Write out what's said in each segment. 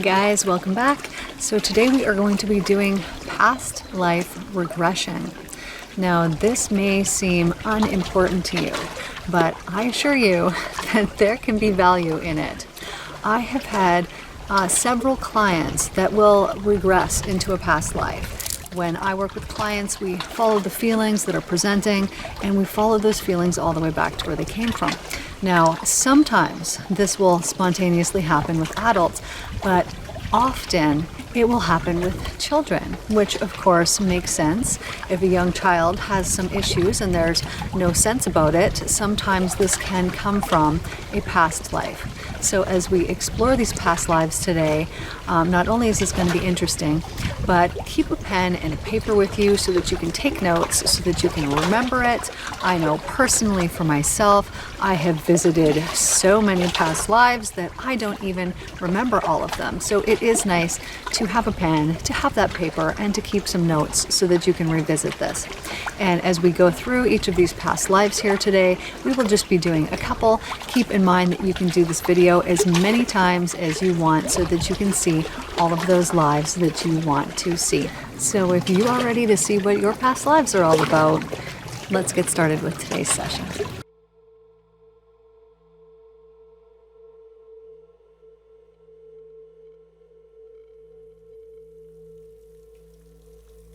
Hey guys, welcome back. So today we are going to be doing past life regression. Now this may seem unimportant to you, but I assure you that there can be value in it. I have had several clients that will regress into a past life. When I work with clients, we follow the feelings that are presenting and we follow those feelings all the way back to where they came from. Now, sometimes this will spontaneously happen with adults, but often it will happen with children, which of course makes sense. If a young child has some issues and there's no sense about it, sometimes this can come from a past life. So as we explore these past lives today, not only is this going to be interesting, but keep a pen and a paper with you so that you can take notes, so that you can remember it. I know personally for myself, I have visited so many past lives that I don't even remember all of them. So it is nice to have a pen, to have that paper, and to keep some notes so that you can revisit this. And as we go through each of these past lives here today, we will just be doing a couple. Keep in mind that you can do this video as many times as you want so that you can see all of those lives that you want to see. So if you are ready to see what your past lives are all about, let's get started with today's session.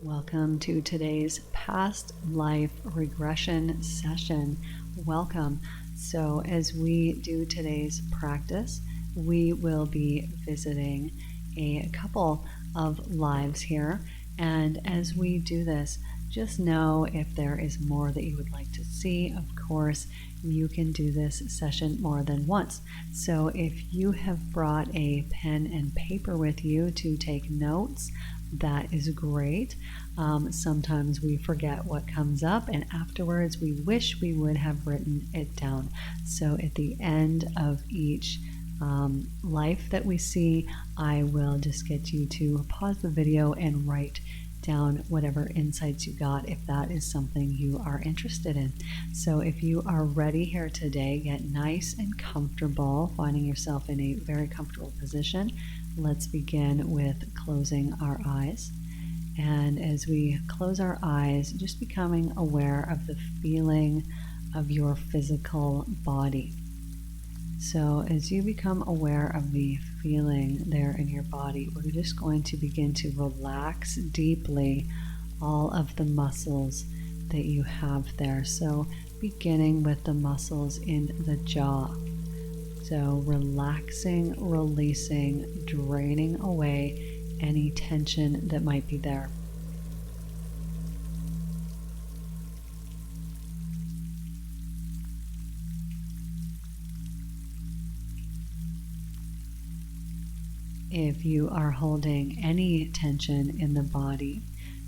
Welcome to today's past life regression session. Welcome. So as we do today's practice, we will be visiting a couple of lives here. And as we do this, just know if there is more that you would like to see, of course, you can do this session more than once. So if you have brought a pen and paper with you to take notes, that is great. Sometimes we forget what comes up, and afterwards we wish we would have written it down. So at the end of each life that we see, I will just get you to pause the video and write down whatever insights you got if that is something you are interested in. So if you are ready here today, get nice and comfortable, finding yourself in a very comfortable position. Let's begin with closing our eyes. And as we close our eyes, just becoming aware of the feeling of your physical body. So as you become aware of the feeling there in your body, we're just going to begin to relax deeply all of the muscles that you have there. So beginning with the muscles in the jaw. So relaxing, releasing, draining away any tension that might be there. If you are holding any tension in the body,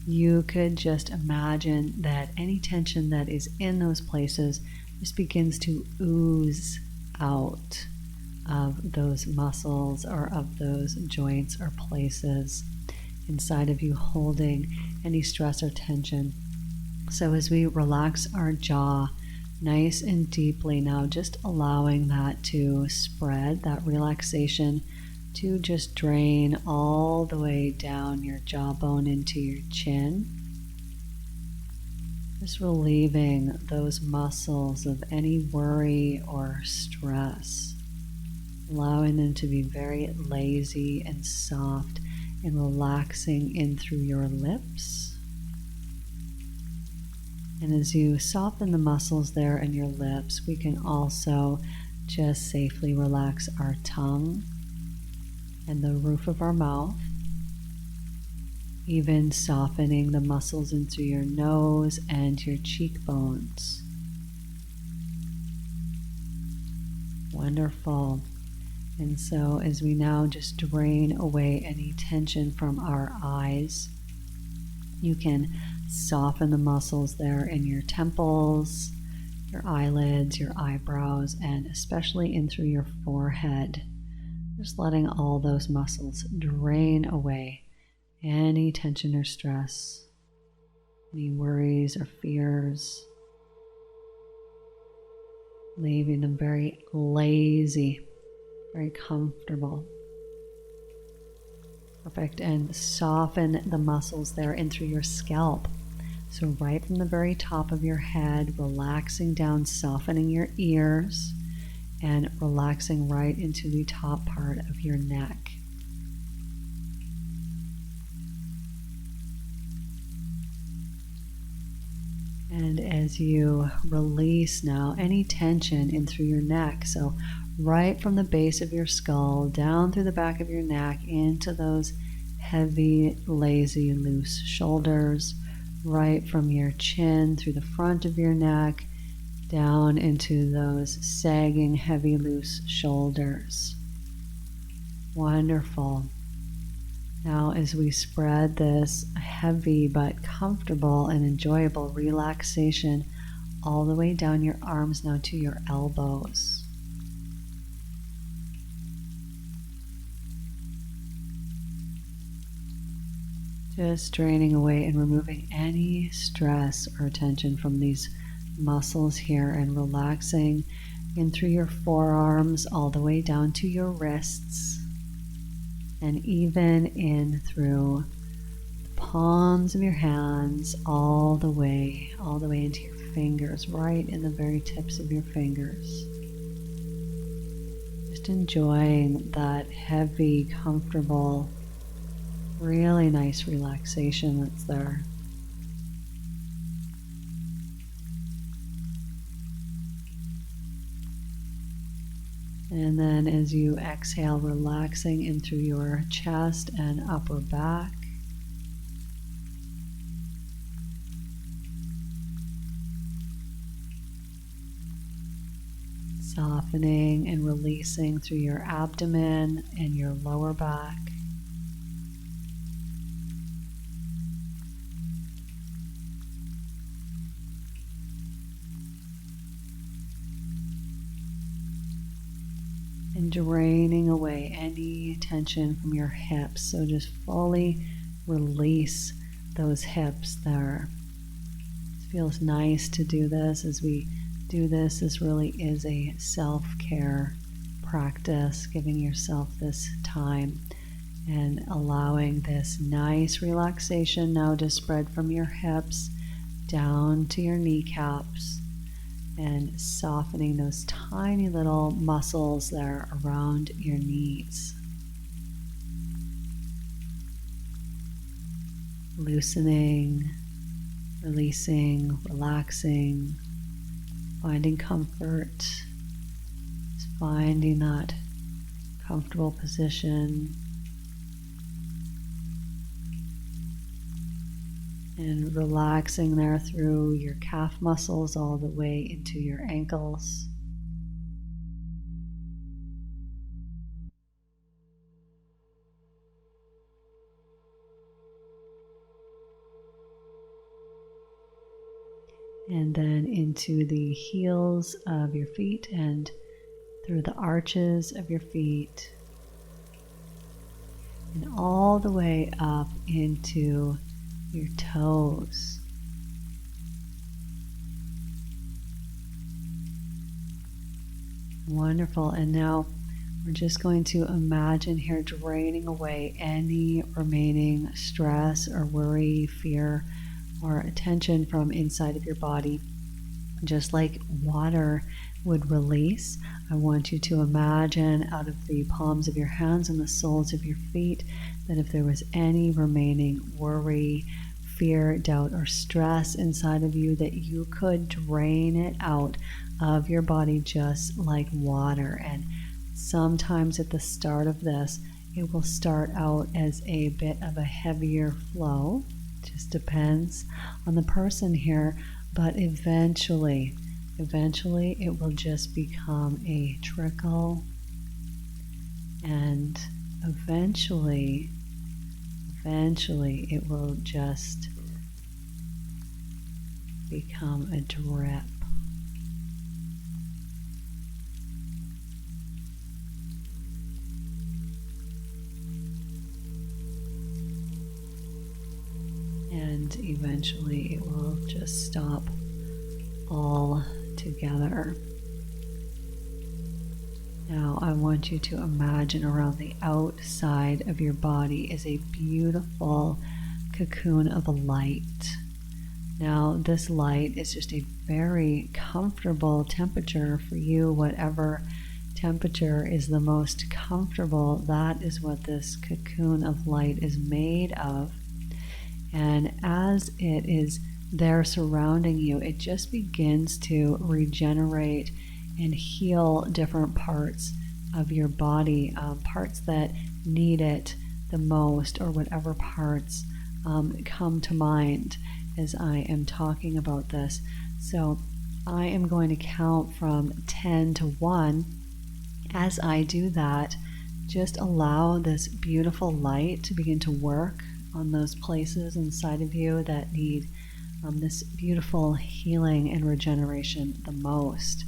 you could just imagine that any tension that is in those places just begins to ooze out of those muscles or of those joints or places inside of you holding any stress or tension. So as we relax our jaw nice and deeply now, just allowing that to spread, that relaxation to just drain all the way down your jawbone into your chin. Just relieving those muscles of any worry or stress, allowing them to be very lazy and soft and relaxing in through your lips. And as you soften the muscles there in your lips, we can also just safely relax our tongue and the roof of our mouth, even softening the muscles into your nose and your cheekbones. Wonderful. And so as we now just drain away any tension from our eyes, you can soften the muscles there in your temples, your eyelids, your eyebrows, and especially in through your forehead. Just letting all those muscles drain away any tension or stress, any worries or fears, leaving them very lazy, very comfortable. Perfect. And soften the muscles there in through your scalp. So right from the very top of your head, relaxing down, softening your ears, and relaxing right into the top part of your neck. And as you release now any tension in through your neck, so right from the base of your skull, down through the back of your neck, into those heavy, lazy, loose shoulders, right from your chin through the front of your neck, down into those sagging, heavy, loose shoulders. Wonderful. Now, as we spread this heavy but comfortable and enjoyable relaxation all the way down your arms now to your elbows. Just draining away and removing any stress or tension from these muscles here and relaxing in through your forearms all the way down to your wrists. And even in through the palms of your hands, all the way into your fingers, right in the very tips of your fingers. Just enjoying that heavy, comfortable, really nice relaxation that's there. And then as you exhale, relaxing in through your chest and upper back. Softening and releasing through your abdomen and your lower back. And draining away any tension from your hips. So just fully release those hips there. It feels nice to do this. As we do this, this really is a self-care practice, giving yourself this time and allowing this nice relaxation now to spread from your hips down to your kneecaps. And softening those tiny little muscles there around your knees. Loosening, releasing, relaxing, finding comfort, just finding that comfortable position. And relaxing there through your calf muscles all the way into your ankles. And then into the heels of your feet and through the arches of your feet. And all the way up into your toes. Wonderful. And now we're just going to imagine here draining away any remaining stress or worry, fear, or tension from inside of your body. Just like water would release, I want you to imagine out of the palms of your hands and the soles of your feet that if there was any remaining worry, fear, doubt, or stress inside of you, that you could drain it out of your body just like water. And sometimes at the start of this, it will start out as a bit of a heavier flow. Just depends on the person here, but eventually it will just become a trickle, and eventually it will just become a drip. And eventually it will just stop all together. Now I want you to imagine around the outside of your body is a beautiful cocoon of light. Now this light is just a very comfortable temperature for you. Whatever temperature is the most comfortable, that is what this cocoon of light is made of. And as it is there surrounding you, it just begins to regenerate and heal different parts of your body, parts that need it the most, or whatever parts come to mind as I am talking about this. So I am going to count from 10 to 1. As I do that, just allow this beautiful light to begin to work on those places inside of you that need this beautiful healing and regeneration the most.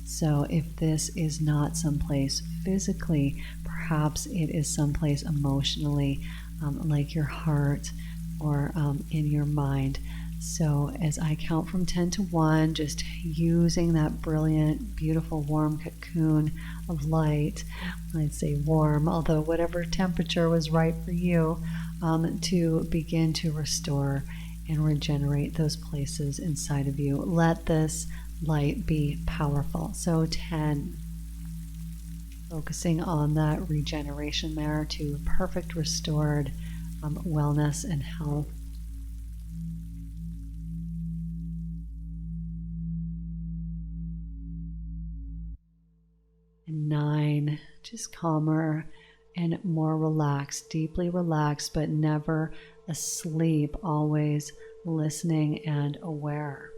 So if this is not someplace physically, perhaps it is someplace emotionally, like your heart or in your mind. So as I count from 10 to 1, just using that brilliant, beautiful, warm cocoon of light, I'd say warm, although whatever temperature was right for you, to begin to restore and regenerate those places inside of you. Let this light be powerful. So 10, focusing on that regeneration there to perfect restored wellness and health. 9, just calmer and more relaxed, deeply relaxed, but never asleep, always listening and aware.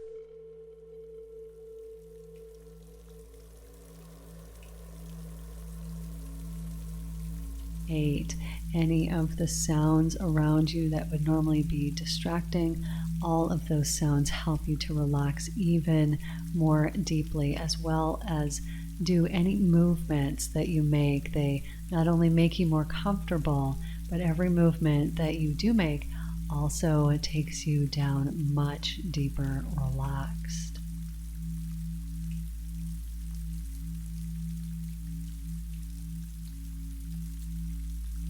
8, any of the sounds around you that would normally be distracting, all of those sounds help you to relax even more deeply, as well as do any movements that you make. They not only make you more comfortable, but every movement that you do make also takes you down much deeper relaxed.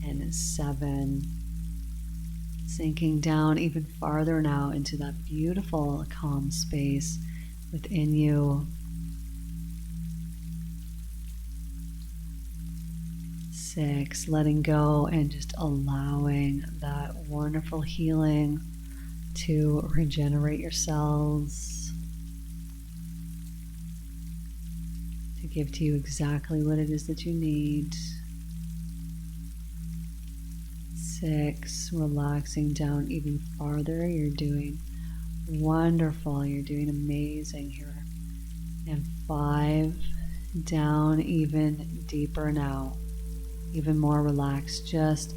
And 7, sinking down even farther now into that beautiful calm space within you. 6, letting go and just allowing that wonderful healing to regenerate your cells, to give to you exactly what it is that you need. 6, relaxing down even farther. You're doing wonderful. You're doing amazing here. And 5, down even deeper now. Even more relaxed, just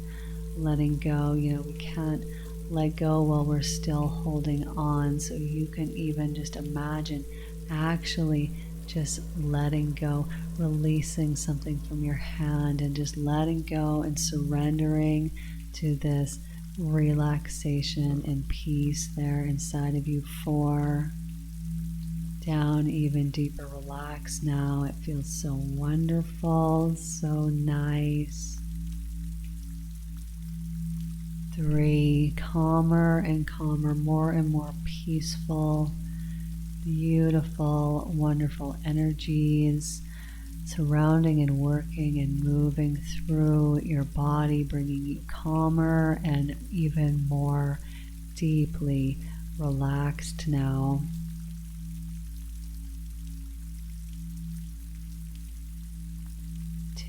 letting go. You know, we can't let go while we're still holding on. So you can even just imagine actually just letting go, releasing something from your hand and just letting go and surrendering to this relaxation and peace there inside of you. 4, down even deeper, relax now. It feels so wonderful, so nice. 3, calmer and calmer, more and more peaceful, beautiful, wonderful energies surrounding and working and moving through your body, bringing you calmer and even more deeply relaxed now.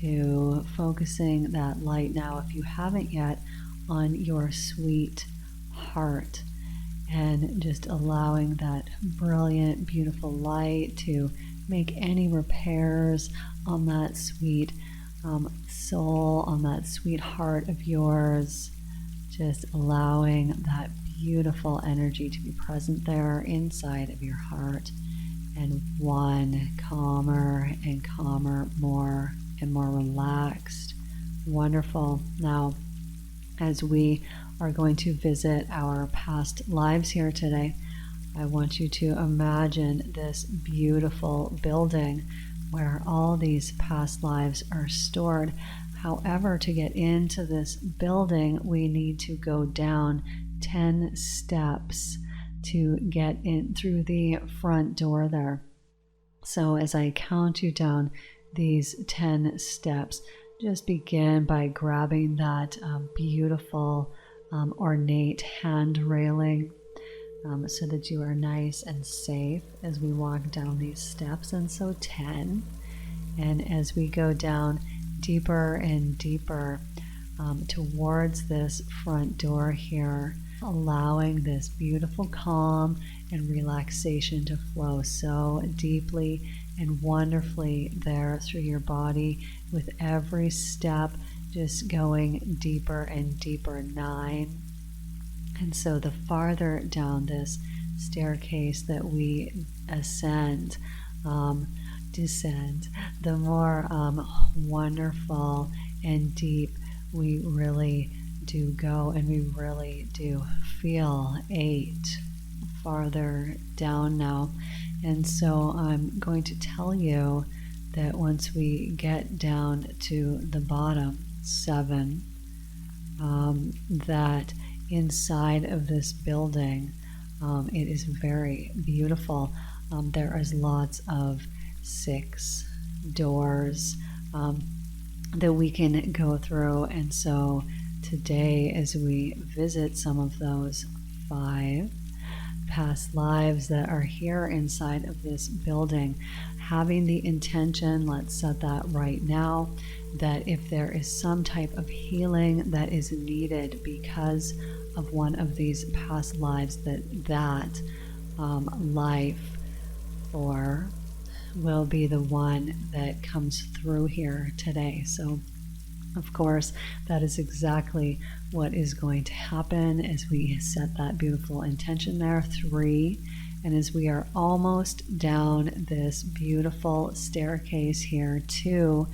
To focusing that light now, if you haven't yet, on your sweet heart, and just allowing that brilliant, beautiful light to make any repairs on that sweet soul, on that sweet heart of yours. Just allowing that beautiful energy to be present there inside of your heart. And 1, calmer and calmer, more and more relaxed. Wonderful. Now, as we are going to visit our past lives here today, I want you to imagine this beautiful building where all these past lives are stored. However, to get into this building, we need to go down 10 steps to get in through the front door there. So as I count you down these 10 steps, just begin by grabbing that beautiful ornate hand railing so that you are nice and safe as we walk down these steps. And so 10. And as we go down deeper and deeper towards this front door here, allowing this beautiful calm and relaxation to flow so deeply and wonderfully there through your body, with every step just going deeper and deeper. 9. And so the farther down this staircase that we descend, the more wonderful and deep we really do go, and we really do feel. 8, farther down now. And so I'm going to tell you that once we get down to the bottom, 7, that inside of this building, it is very beautiful. There is lots of 6 doors that we can go through. And so today, as we visit some of those 5 past lives that are here inside of this building, having the intention, let's set that right now, that if there is some type of healing that is needed because of one of these past lives, that life or will be the one that comes through here today. So of course, that is exactly what is going to happen as we set that beautiful intention there. 3, and as we are almost down this beautiful staircase here, 2,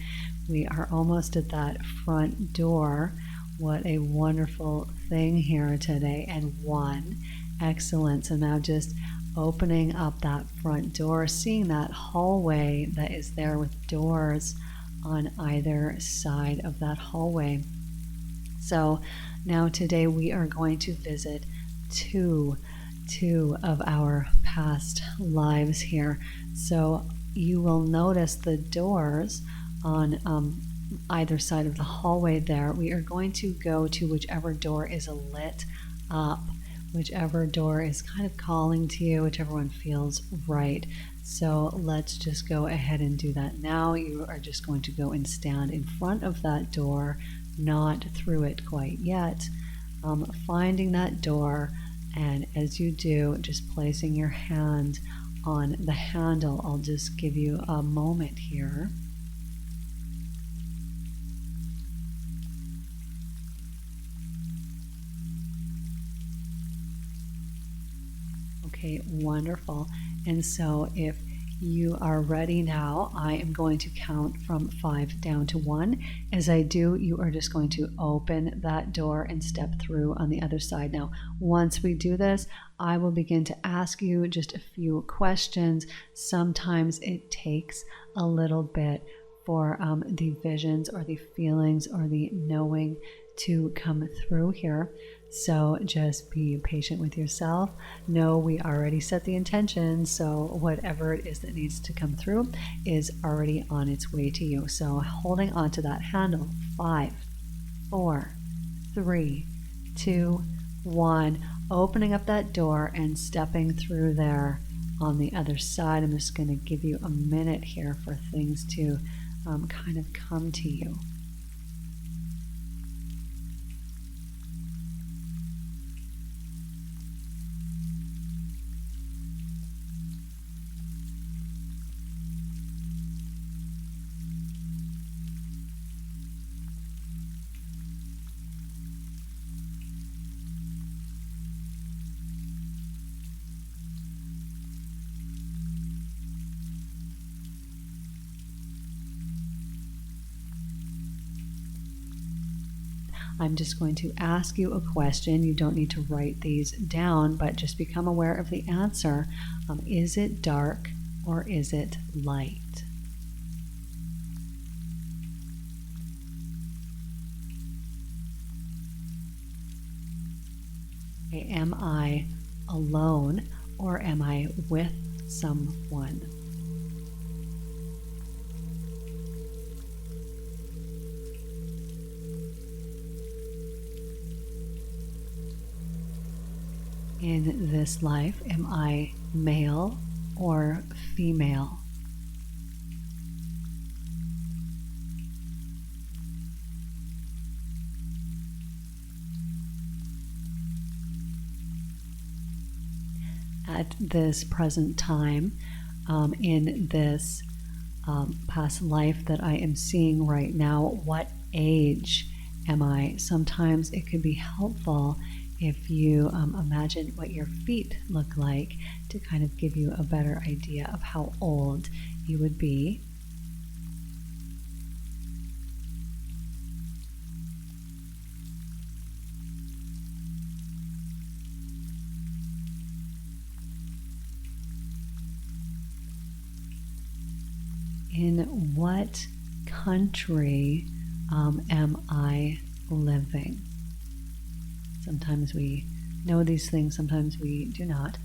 we are almost at that front door. What a wonderful thing here today. And 1, excellent. So now just opening up that front door, seeing that hallway that is there with doors on either side of that hallway. So now today we are going to visit two of our past lives here. So you will notice the doors on either side of the hallway there. We are going to go to whichever door is lit up, whichever door is kind of calling to you, whichever one feels right. So let's just go ahead and do that now. You are just going to go and stand in front of that door, not through it quite yet. Finding that door, and as you do, just placing your hand on the handle. I'll just give you a moment here. Okay, wonderful. And so if you are ready now, I am going to count from 5 down to 1. As I do, you are just going to open that door and step through on the other side. Now, once we do this, I will begin to ask you just a few questions. Sometimes it takes a little bit for the visions or the feelings or the knowing to come through here. So just be patient with yourself. Know we already set the intention, so whatever it is that needs to come through is already on its way to you. So holding on to that handle, 5, 4, 3, 2, 1, opening up that door and stepping through there on the other side. I'm just going to give you a minute here for things to kind of come to you. I'm just going to ask you a question. You don't need to write these down, but just become aware of the answer. Is it dark or is it light? Okay, am I alone or am I with someone? In this life, am I male or female? At this present time, in this past life that I am seeing right now, what age am I? Sometimes it could be helpful if you imagine what your feet look like to kind of give you a better idea of how old you would be. In what country am I living? Sometimes we know these things, sometimes we do not.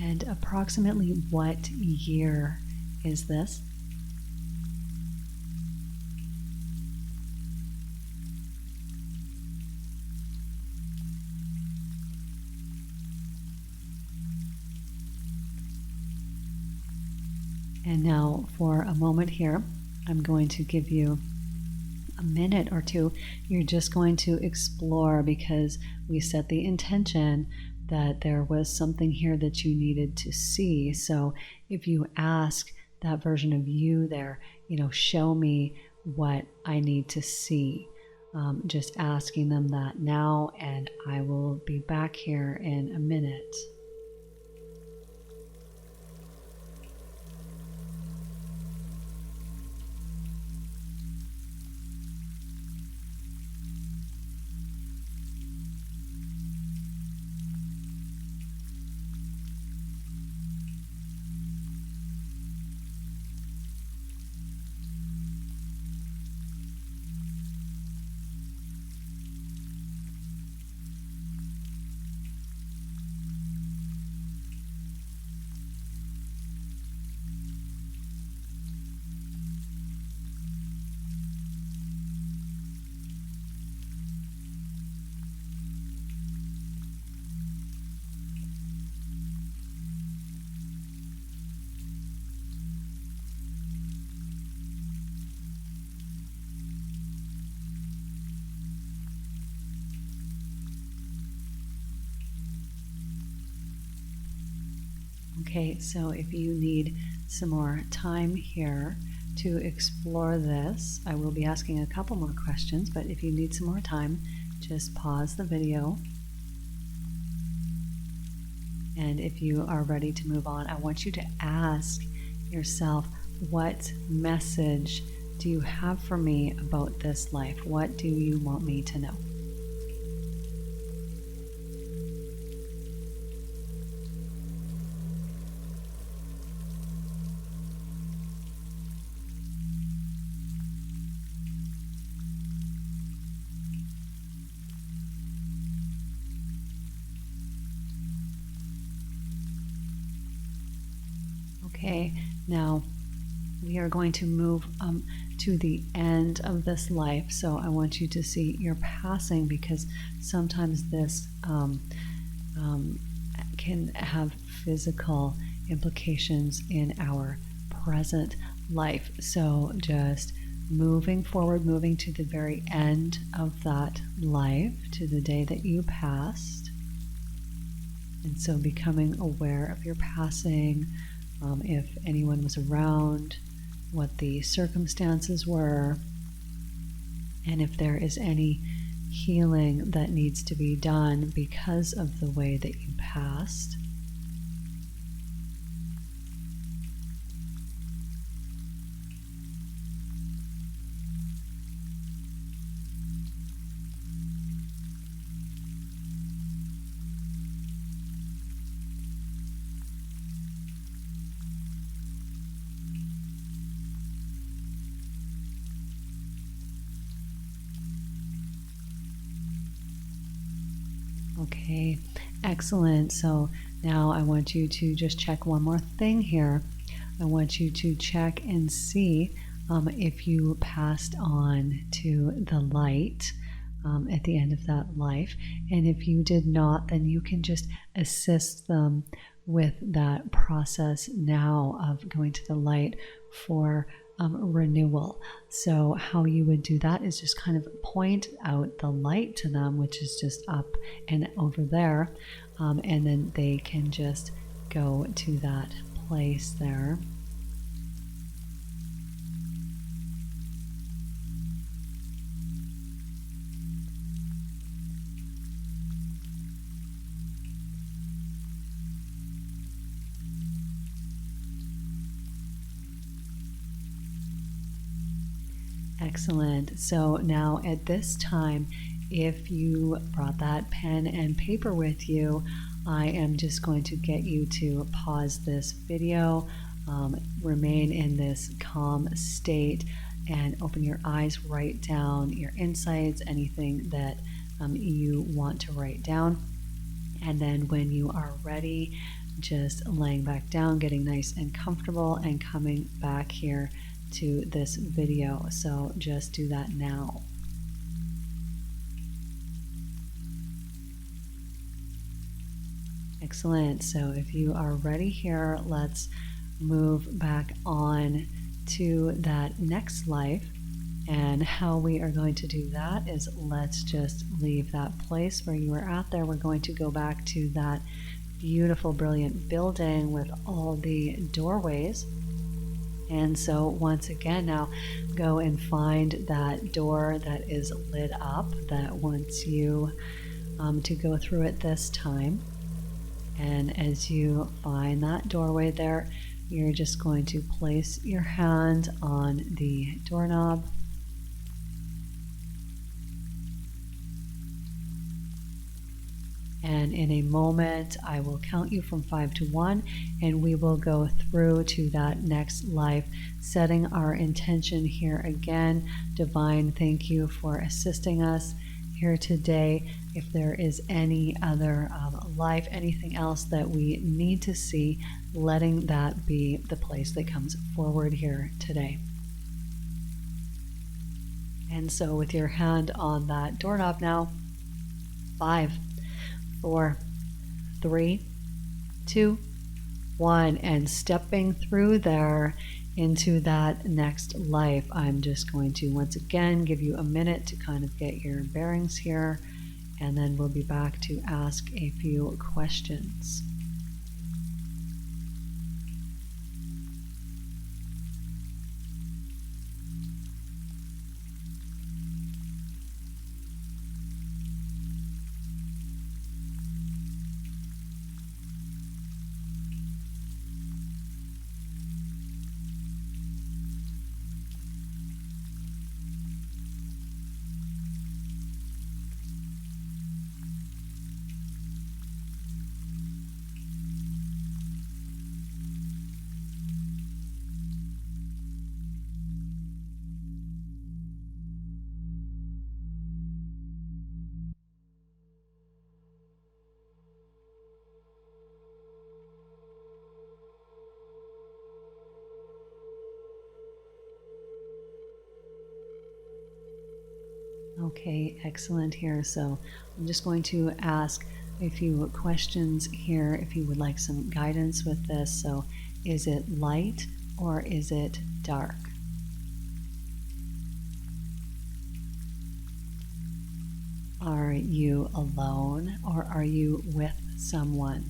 And approximately what year is this? And now for a moment here, I'm going to give you a minute or two. You're just going to explore because we set the intention that there was something here that you needed to see. So if you ask that version of you there, show me what I need to see. Just asking them that now, and I will be back here in a minute. Okay, so if you need some more time here to explore this, I will be asking a couple more questions, but if you need some more time, just pause the video. And if you are ready to move on, I want you to ask yourself, what message do you have for me about this life? What do you want me to know? Okay, now we are going to move to the end of this life. So I want you to see your passing, because sometimes this can have physical implications in our present life. So just moving forward, moving to the very end of that life, to the day that you passed. And so becoming aware of your passing, if anyone was around, what the circumstances were, and if there is any healing that needs to be done because of the way that you passed. Okay, excellent. So now I want you to just check one more thing here. I want you to check and see if you passed on to the light at the end of that life. And if you did not, then you can just assist them with that process now of going to the light for renewal. So how you would do that is just kind of point out the light to them, which is just up and over there, and then they can just go to that place there. Excellent. So now at this time, if you brought that pen and paper with you, I am just going to get you to pause this video, remain in this calm state, and open your eyes, write down your insights, anything that you want to write down. And then when you are ready, just laying back down, getting nice and comfortable, and coming back here to this video. So just do that now. Excellent. So if you are ready here, let's move back on to that next life. And how we are going to do that is let's just leave that place where you were at there. We're going to go back to that beautiful, brilliant building with all the doorways. And so once again, now go and find that door that is lit up that wants you to go through it this time. And as you find that doorway there, you're just going to place your hand on the doorknob. And in a moment, I will count you from 5 to 1, and we will go through to that next life, setting our intention here again. Divine, thank you for assisting us here today. If there is any other life, anything else that we need to see, letting that be the place that comes forward here today. And so with your hand on that doorknob now, 5, 4, 3, 2, 1, and stepping through there into that next life. I'm just going to once again give you a minute to kind of get your bearings here, and then we'll be back to ask a few questions. Okay, excellent here. So I'm just going to ask a few questions here if you would like some guidance with this. So is it light or is it dark? Are you alone or are you with someone?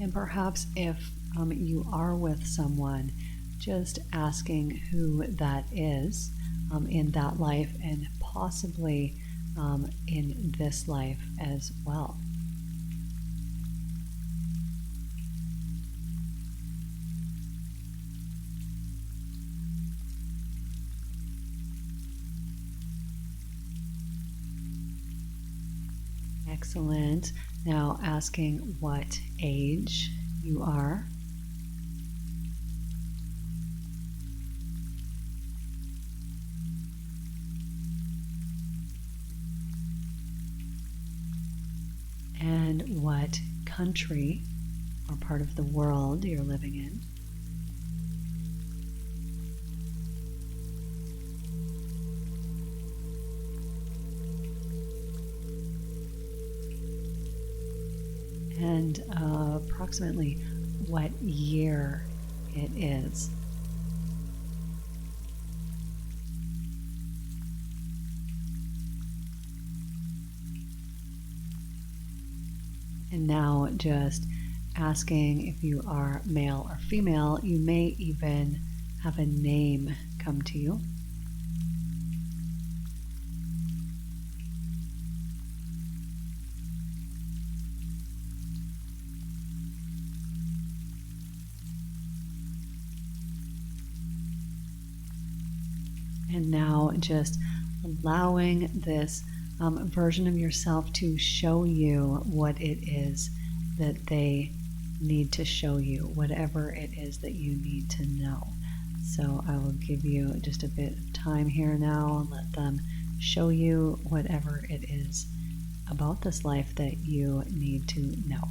And perhaps if you are with someone, just asking who that is in that life and possibly in this life as well. Excellent. Now asking what age you are. what country or part of the world you're living in. And approximately what year it is. And now just asking if you are male or female. You may even have a name come to you. And now just allowing this version of yourself to show you what it is that they need to show you, whatever it is that you need to know. So I will give you just a bit of time here now and let them show you whatever it is about this life that you need to know.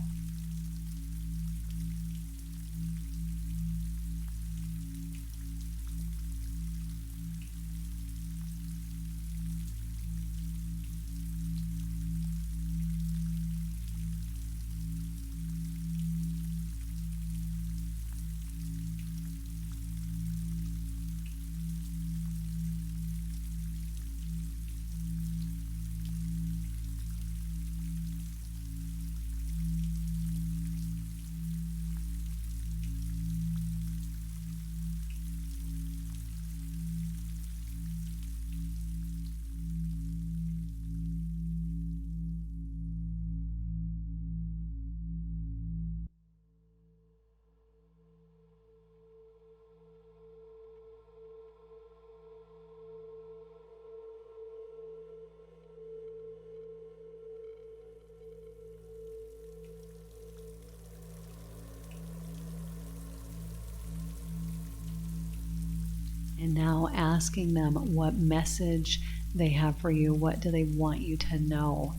And now asking them what message they have for you. What do they want you to know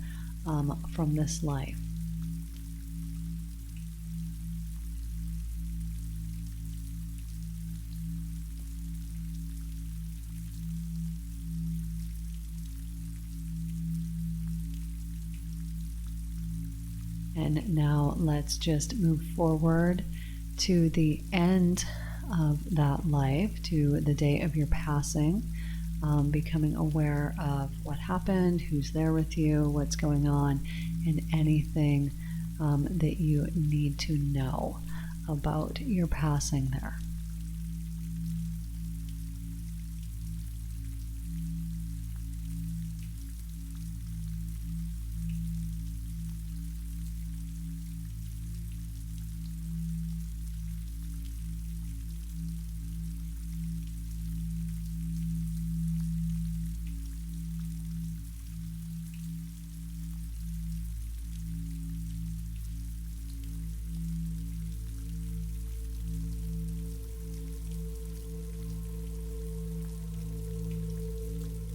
from this life? And now let's just move forward to the end of that life, to the day of your passing, becoming aware of what happened, who's there with you, what's going on, and anything that you need to know about your passing there.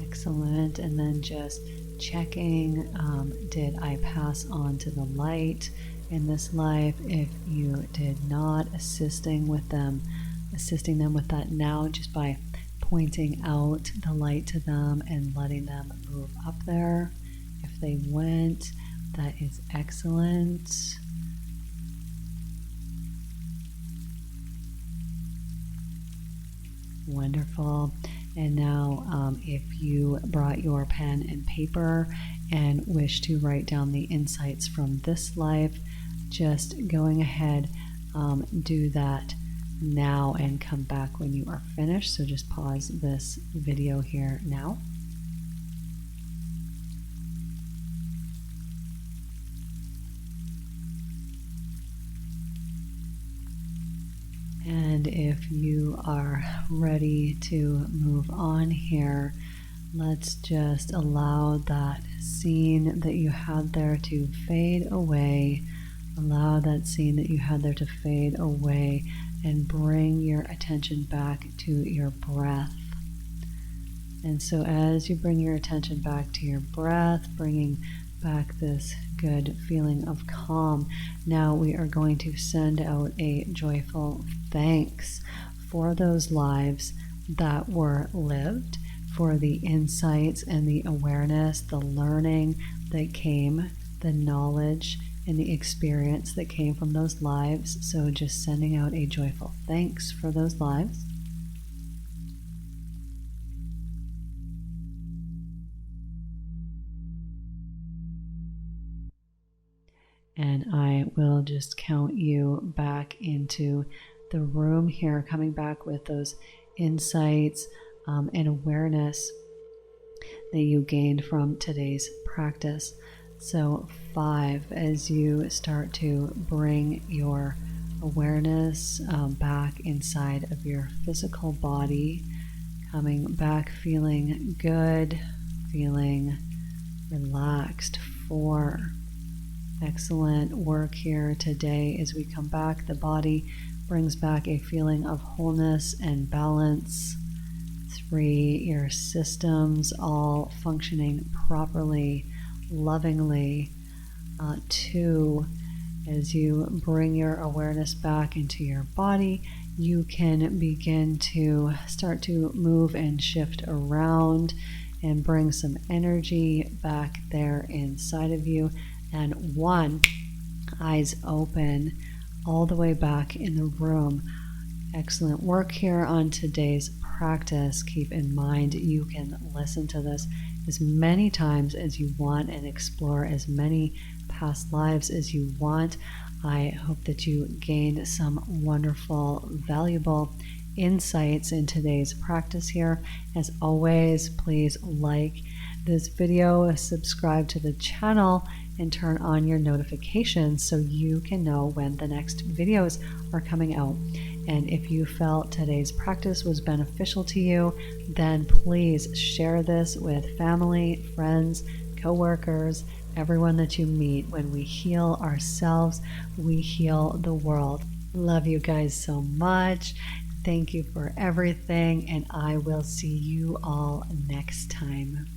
Excellent. And then just checking, did I pass on to the light in this life? If you did not, assisting them with that now, just by pointing out the light to them and letting them move up there. If they went, that is excellent. Wonderful. And now if you brought your pen and paper and wish to write down the insights from this life, just going ahead, do that now and come back when you are finished. So just pause this video here now. And if you are ready to move on here, let's just allow that scene that you had there to fade away. Allow that scene that you had there to fade away and bring your attention back to your breath. And so as you bring your attention back to your breath, bringing back this good feeling of calm. Now we are going to send out a joyful thanks for those lives that were lived, for the insights and the awareness, the learning that came, the knowledge and the experience that came from those lives. So just sending out a joyful thanks for those lives. And I will just count you back into the room here, coming back with those insights and awareness that you gained from today's practice. So 5, as you start to bring your awareness back inside of your physical body, coming back feeling good, feeling relaxed. 4, excellent work here today. As we come back, the body brings back a feeling of wholeness and balance. 3, your systems all functioning properly, lovingly. 2, as you bring your awareness back into your body, you can begin to start to move and shift around and bring some energy back there inside of you. And 1, eyes open all the way back in the room. Excellent work here on today's practice. Keep in mind you can listen to this as many times as you want and explore as many past lives as you want. I hope that you gained some wonderful, valuable insights in today's practice here. As always, please like this video, subscribe to the channel, and turn on your notifications so you can know when the next videos are coming out. And if you felt today's practice was beneficial to you, then please share this with family, friends, co-workers, everyone that you meet. When we heal ourselves, we heal the world. Love you guys so much. Thank you for everything, and I will see you all next time.